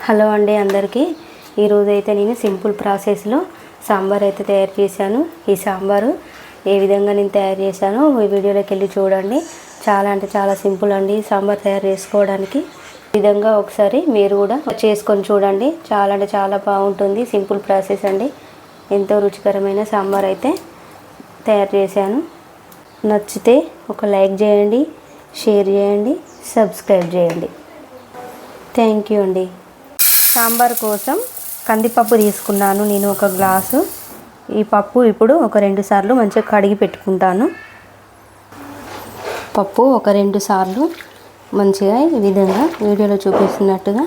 Hello అండి అందరికీ. ఈరోజు అయితే నేను సింపుల్ ప్రాసెస్లో సాంబార్ అయితే తయారు చేశాను. ఈ సాంబారు ఏ విధంగా నేను తయారు చేశానో ఈ వీడియోలోకి వెళ్ళి చూడండి. చాలా అంటే చాలా సింపుల్ అండి సాంబార్ తయారు చేసుకోవడానికి. ఈ విధంగా ఒకసారి మీరు కూడా చేసుకొని చూడండి. చాలా అంటే చాలా బాగుంటుంది. సింపుల్ ప్రాసెస్ అండి. ఎంతో రుచికరమైన సాంబార్ అయితే తయారు చేశాను. నచ్చితే ఒక లైక్ చేయండి, షేర్ చేయండి, సబ్స్క్రైబ్ చేయండి. థ్యాంక్ యూ అండి. సాంబార్ కోసం కందిపప్పు తీసుకున్నాను నేను ఒక గ్లాసు. ఈ పప్పు ఇప్పుడు ఒక 2 సార్లు మంచిగా కడిగి పెట్టుకుంటాను. పప్పు ఒక 2 సార్లు మంచిగా ఈ విధంగా వీడియోలో చూపిస్తున్నట్టుగా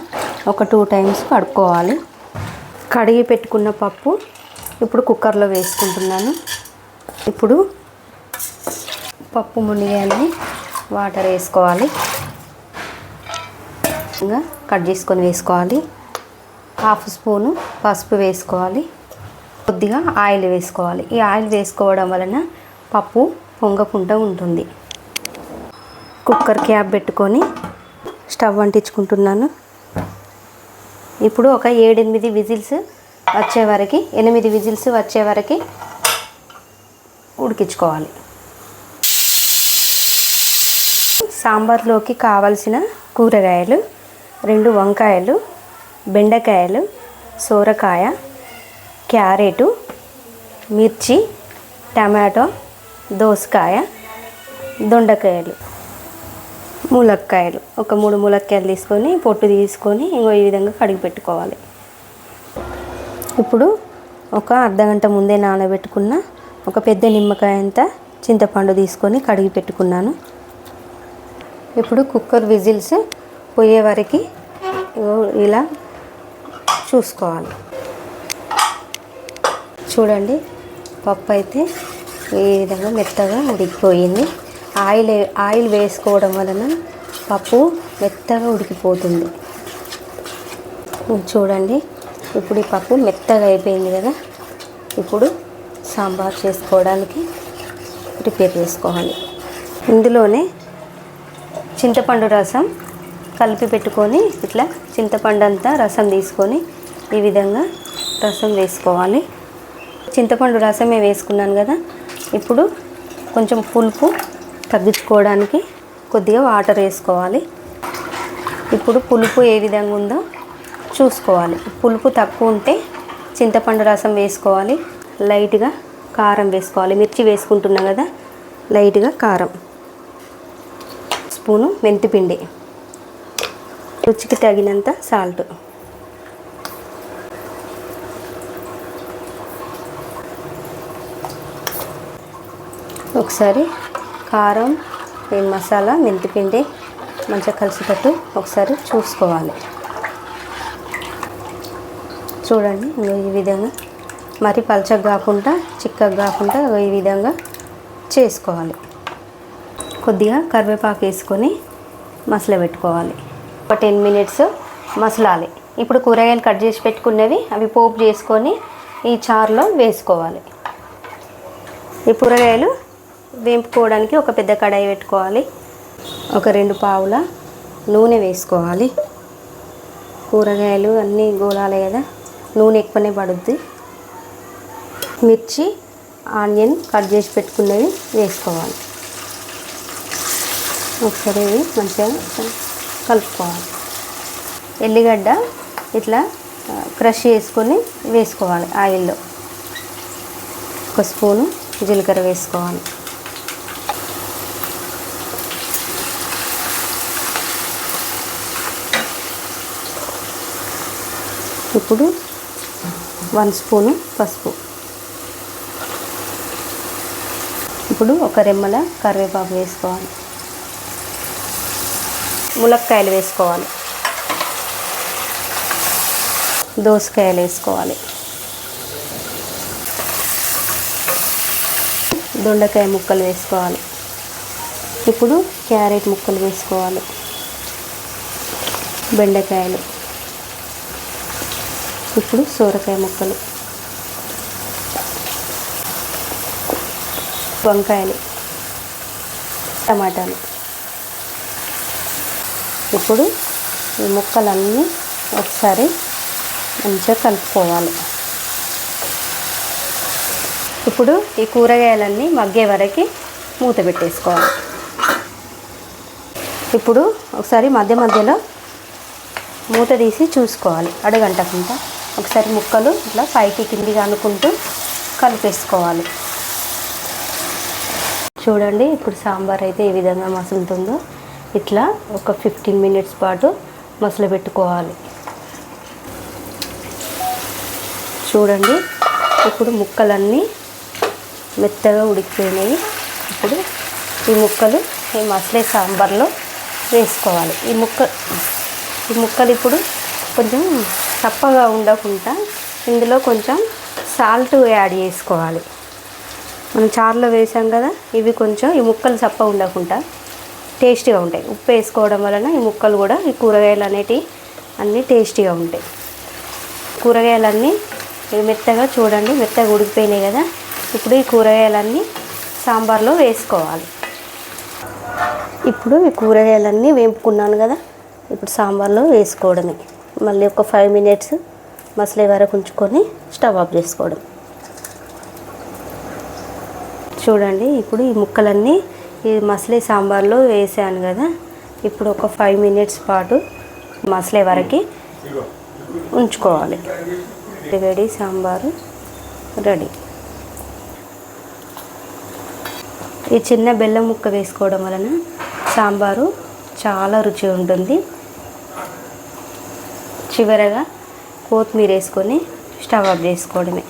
ఒక 2 టైమ్స్ కడుక్కోవాలి. కడిగి పెట్టుకున్న పప్పు ఇప్పుడు కుక్కర్లో వేసుకుంటున్నాను. ఇప్పుడు పప్పు మునిగాలని వాటర్ వేసుకోవాలి. ఇంకా కట్ చేసుకొని వేసుకోవాలి. 1/2 స్పూను పసుపు వేసుకోవాలి. కొద్దిగా ఆయిల్ వేసుకోవాలి. ఈ ఆయిల్ వేసుకోవడం వలన పప్పు పొంగకుండా ఉంటుంది. కుక్కర్ క్యాప్ పెట్టుకొని స్టవ్ అంటించుకుంటున్నాను. ఇప్పుడు ఒక 7-8 విజిల్స్ వచ్చే వరకు 8 విజిల్స్ వచ్చే వరకు ఉడికించుకోవాలి. సాంబార్లోకి కావలసిన కూరగాయలు 2 వంకాయలు, బెండకాయలు, సోరకాయ, క్యారెటు, మిర్చి, టమాటో, దోసకాయ, దొండకాయలు, ములక్కాయలు. ఒక 3 ములక్కాయలు తీసుకొని పొట్టు తీసుకొని ఈ విధంగా కడిగి పెట్టుకోవాలి. ఇప్పుడు ఒక అర్ధగంట ముందే నానబెట్టుకున్న ఒక పెద్ద నిమ్మకాయ అంత చింతపండు తీసుకొని కడిగి పెట్టుకున్నాను. ఇప్పుడు కుక్కర్ విజిల్స్ పోయే వరకు ఇలా చూసుకోవాలి. చూడండి పప్పు అయితే ఈ విధంగా మెత్తగా ఉడికిపోయింది. ఆయిల్ వేసుకోవడం వలన పప్పు మెత్తగా ఉడికిపోతుంది. చూడండి ఇప్పుడు ఈ పప్పు మెత్తగా అయిపోయింది కదా. ఇప్పుడు సాంబార్ చేసుకోవడానికి ప్రిపేర్ చేసుకోవాలి. ఇందులోనే చింతపండు రసం కలిపి పెట్టుకొని ఇట్లా చింతపండు అంతా రసం తీసుకొని ఈ విధంగా రసం వేసుకోవాలి. చింతపండు రసమే వేసుకున్నాను కదా. ఇప్పుడు కొంచెం పులుపు తగ్గించుకోవడానికి కొద్దిగా వాటర్ వేసుకోవాలి. ఇప్పుడు పులుపు ఏ విధంగా ఉందో చూసుకోవాలి. పులుపు తక్కువ ఉంటే చింతపండు రసం వేసుకోవాలి. లైట్గా కారం వేసుకోవాలి. మిర్చి వేసుకుంటున్నాం కదా, లైట్గా కారం, స్పూను మెంతిపిండి, రుచికి తగినంత సాల్ట్. ఒకసారి కారం, మసాలా, మెంతిపిండి మంచిగా కలిసేటట్టు ఒకసారి చూసుకోవాలి. చూడండి ఈ విధంగా మరి పలచగా కాకుండా చిక్కగా కాకుండా ఈ విధంగా చేసుకోవాలి. కొద్దిగా కరివేపాకు వేసుకొని మసాలా పెట్టుకోవాలి. ఒక 10 మినిట్స్ మసలాలి. ఇప్పుడు కూరగాయలు కట్ చేసి పెట్టుకున్నవి అవి పోపు చేసుకొని ఈ చారులో వేసుకోవాలి. ఈ కూరగాయలు వేపుకోవడానికి ఒక పెద్ద కడాయి పెట్టుకోవాలి. ఒక 2 పావుల నూనె వేసుకోవాలి. కూరగాయలు అన్నీ గోలాలి కదా, నూనె ఎక్కువనే పడుద్ది. మిర్చి, ఆనియన్ కట్ చేసి పెట్టుకున్నవి వేసుకోవాలి. ఒకసారి మంచిగా కలుపుకోవాలి. ఎల్లిగడ్డ ఇట్లా క్రష్ చేసుకొని వేసుకోవాలి. ఆయిల్లో 1 స్పూను జీలకర్ర వేసుకోవాలి. ఇప్పుడు 1 స్పూను పసుపు. ఇప్పుడు ఒక రెమ్మల కరివేపాకు వేసుకోవాలి. ములక్కాయలు వేసుకోవాలి. దోసకాయలు వేసుకోవాలి. దొండకాయ ముక్కలు వేసుకోవాలి. ఇప్పుడు క్యారెట్ ముక్కలు వేసుకోవాలి. బెండకాయలు, ఇప్పుడు సోరకాయ ముక్కలు, వంకాయలు, టమాటాలు. ఇప్పుడు ఈ ముక్కలన్నీ ఒకసారి మంచిగా కలుపుకోవాలి. ఇప్పుడు ఈ కూరగాయలన్నీ మగ్గే వరకు మూత పెట్టేసుకోవాలి. ఇప్పుడు ఒకసారి మధ్య మధ్యలో మూత తీసి చూసుకోవాలి, అడుగంటకుండా. ఒకసారి ముక్కలు ఇట్లా పైకి కిందిగా అనుకుంటూ కలిపేసుకోవాలి. చూడండి ఇప్పుడు సాంబార్ అయితే ఏ విధంగా మసులుతుందో. ఇట్లా ఒక 15 మినిట్స్ పాటు మసలు పెట్టుకోవాలి. చూడండి ఇప్పుడు ముక్కలన్నీ మెత్తగా ఉడికిపోయినాయి. ఇప్పుడు ఈ ముక్కలు ఈ మసలే సాంబార్లో వేసుకోవాలి. ఈ ముక్కలు ఇప్పుడు కొంచెం చప్పగా ఉండకుండా ఇందులో కొంచెం సాల్ట్ యాడ్ చేసుకోవాలి. మనం చారులో వేసాం కదా, ఇవి కొంచెం ఈ ముక్కలు చప్ప ఉండకుండా టేస్టీగా ఉంటాయి. ఉప్పు వేసుకోవడం వలన ఈ ముక్కలు కూడా ఈ కూరగాయలు అనేటివి అన్నీ టేస్టీగా ఉంటాయి. కూరగాయలన్నీ మెత్తగా చూడండి, మెత్తగా ఉడికిపోయినాయి కదా. ఇప్పుడు ఈ కూరగాయలన్నీ సాంబార్లో వేసుకోవాలి. ఇప్పుడు ఈ కూరగాయలన్నీ వేపుకున్నాను కదా, ఇప్పుడు సాంబార్లో వేసుకోవడమే. మళ్ళీ ఒక 5 మినిట్స్ మసలే వరకు ఉంచుకొని స్టవ్ ఆఫ్ చేసుకోవడం. చూడండి ఇప్పుడు ఈ ముక్కలన్నీ ఈ మసలే సాంబార్లో వేసాను కదా. ఇప్పుడు ఒక 5 మినిట్స్ పాటు మసలే వరకు ఉంచుకోవాలి. వేడి సాంబారు రెడీ. ఈ చిన్న బెల్లం ముక్క వేసుకోవడం వలన సాంబారు చాలా రుచి ఉంటుంది. చివరగా కొత్తిమీర వేసుకొని స్టవ్ ఆఫ్ చేసుకోవడమే.